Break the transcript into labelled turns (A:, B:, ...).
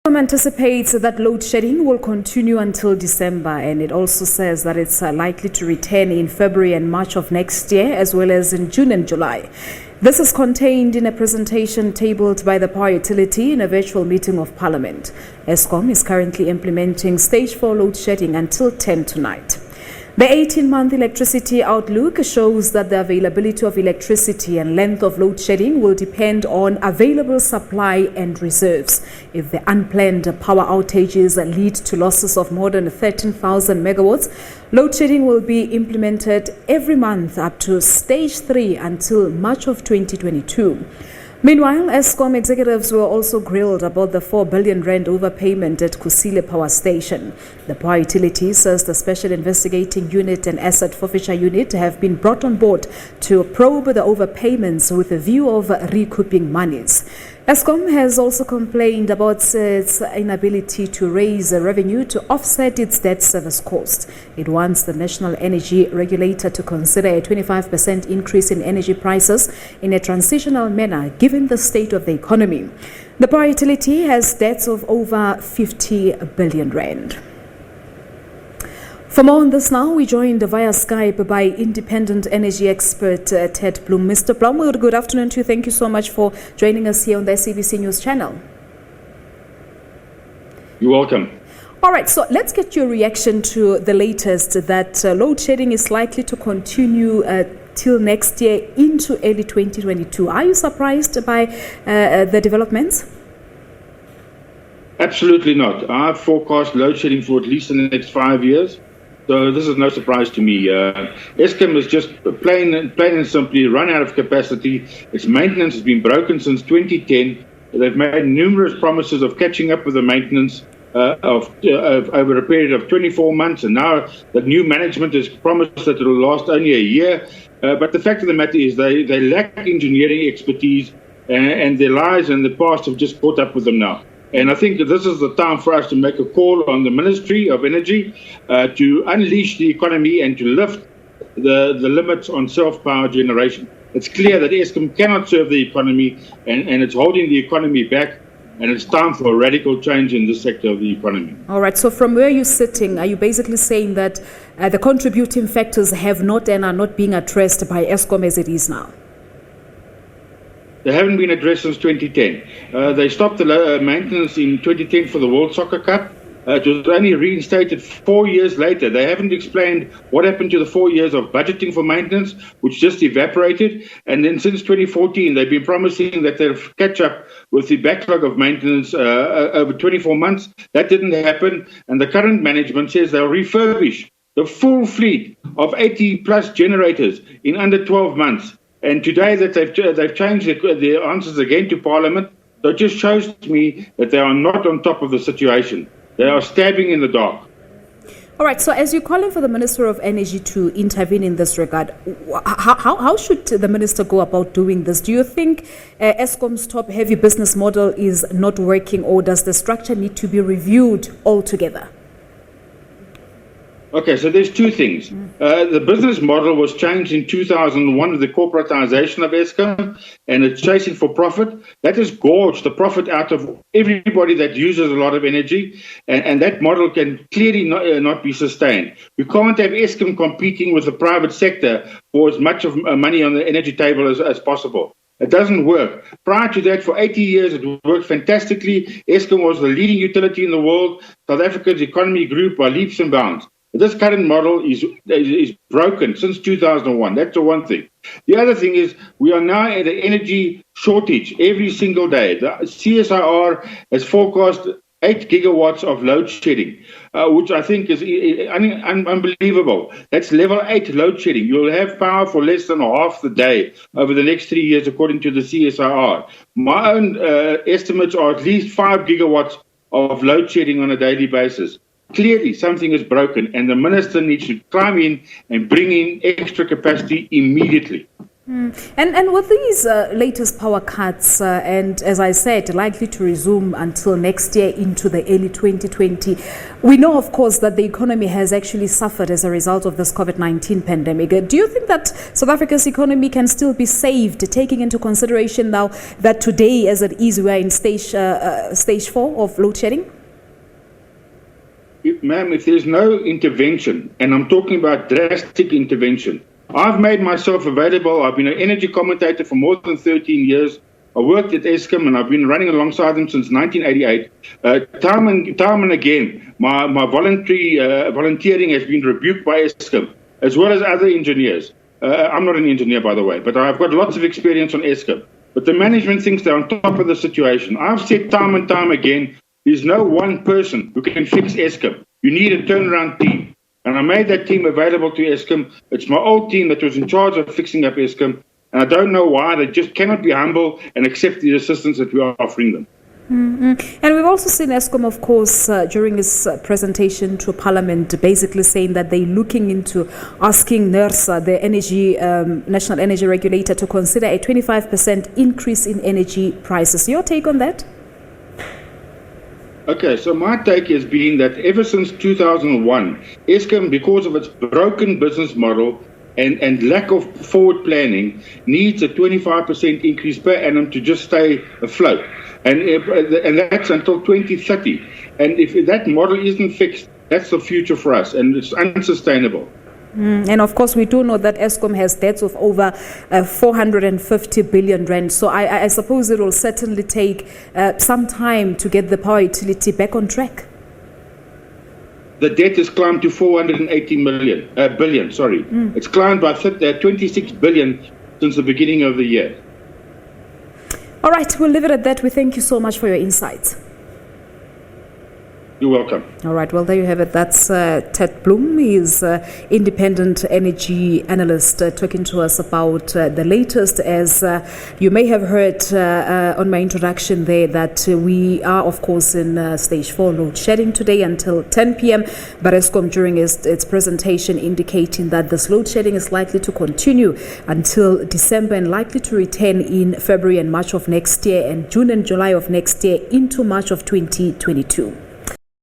A: Eskom anticipates that load shedding will continue until December, and it also says that it's likely to return in February and March of next year, as well as in June and July. This is contained in a presentation tabled by the power utility in a virtual meeting of Parliament. Eskom is currently implementing stage 4 load shedding until 10 tonight. The 18-month electricity outlook shows that the availability of electricity and length of load shedding will depend on available supply and reserves. If the unplanned power outages lead to losses of more than 13,000 megawatts, load shedding will be implemented every month up to stage 3 until March of 2022. Meanwhile, Eskom executives were also grilled about the 4 billion rand overpayment at Kusile Power Station. The power utility says the Special Investigating Unit and Asset Forfeiture Unit have been brought on board to probe the overpayments with a view of recouping monies. Eskom has also complained about its inability to raise revenue to offset its debt service cost. It wants the National Energy Regulator to consider a 25% increase in energy prices in a transitional manner given the state of the economy. The power utility has debts of over 50 billion rand. For more on this now, we joined via Skype by independent energy expert Ted Blom. Mr. Blom, good afternoon to you. Thank you so much for joining us here on the SABC News channel.
B: You're welcome.
A: All right, so let's get your reaction to the latest that load shedding is likely to continue till next year into early 2022. Are you surprised by the developments?
B: Absolutely not. I've forecast load shedding for at least the next 5 years. So this is no surprise to me. Eskom is just plain and simply run out of capacity. Its maintenance has been broken since 2010. They've made numerous promises of catching up with the maintenance of over a period of 24 months, and now the new management has promised that it will last only a year. But the fact of the matter is they lack engineering expertise, and their lies in the past have just caught up with them now. And I think that this is the time for us to make a call on the Ministry of Energy to unleash the economy and to lift the limits on self-power generation. It's clear that Eskom cannot serve the economy, and it's holding the economy back, and it's time for a radical change in this sector of the economy.
A: All right, so from where you're sitting, are you basically saying that the contributing factors have not and are not being addressed by Eskom as it is now?
B: They haven't been addressed since 2010. They stopped the maintenance in 2010 for the World Soccer Cup. It was only reinstated 4 years later. They haven't explained what happened to the 4 years of budgeting for maintenance, which just evaporated. And then since 2014, they've been promising that they'll catch up with the backlog of maintenance over 24 months. That didn't happen. And the current management says they'll refurbish the full fleet of 80-plus generators in under 12 months. And today that they've changed their answers again to Parliament, so it just shows to me that they are not on top of the situation. They are stabbing in the dark.
A: All right, so as you're calling for the Minister of Energy to intervene in this regard, how should the Minister go about doing this? Do you think Eskom's top-heavy business model is not working, or does the structure need to be reviewed altogether?
B: Okay, so there's two things. The business model was changed in 2001 with the corporatization of Eskom, and it's chasing for profit. That has gorged the profit out of everybody that uses a lot of energy, and that model can clearly not be sustained. We can't have Eskom competing with the private sector for as much of money on the energy table as possible. It doesn't work. Prior to that, for 80 years, it worked fantastically. Eskom was the leading utility in the world. South Africa's economy grew by leaps and bounds. This current model is broken since 2001. That's the one thing. The other thing is we are now at an energy shortage every single day. The CSIR has forecast 8 gigawatts of load shedding, which I think is unbelievable. That's level 8 load shedding. You'll have power for less than half the day over the next 3 years, according to the CSIR. My own estimates are at least 5 gigawatts of load shedding on a daily basis. Clearly, something is broken, and the minister needs to climb in and bring in extra capacity immediately.
A: And with these latest power cuts, and as I said, likely to resume until next year into the early 2020, we know, of course, that the economy has actually suffered as a result of this COVID-19 pandemic. Do you think that South Africa's economy can still be saved, taking into consideration now that today, as it is, we are in stage 4 of load shedding?
B: Ma'am, if there's no intervention, and I'm talking about drastic intervention, I've made myself available. I've been an energy commentator for more than 13 years. I worked at Eskom, and I've been running alongside them since 1988. Time and again, my volunteering has been rebuked by Eskom, as well as other engineers. I'm not an engineer, by the way, but I've got lots of experience on Eskom. But the management thinks they're on top of the situation. I've said time and time again, there's no one person who can fix Eskom. You need a turnaround team. And I made that team available to Eskom. It's my old team that was in charge of fixing up Eskom. And I don't know why. They just cannot be humble and accept the assistance that we are offering them.
A: Mm-hmm. And we've also seen Eskom, of course, during his presentation to Parliament, basically saying that they're looking into asking NERSA, the National Energy Regulator, to consider a 25% increase in energy prices. Your take on that?
B: Okay, so my take has been that ever since 2001, Eskom, because of its broken business model and lack of forward planning, needs a 25% increase per annum to just stay afloat. And that's until 2030. And if that model isn't fixed, that's the future for us, and it's unsustainable.
A: And of course, we do know that Eskom has debts of over 450 billion rand. So I suppose it will certainly take some time to get the power utility back on track.
B: The debt has climbed to 480 billion. It's climbed by 26 billion since the beginning of the year.
A: All right, we'll leave it at that. We thank you so much for your insights.
B: You're welcome.
A: All right, well, there you have it. That's Ted Blom. He's independent energy analyst talking to us about the latest. As you may have heard on my introduction there, that we are, of course, in stage 4 load shedding today until 10 p.m. But Eskom, during its presentation, indicating that this load shedding is likely to continue until December and likely to return in February and March of next year, and June and July of next year into March of 2022.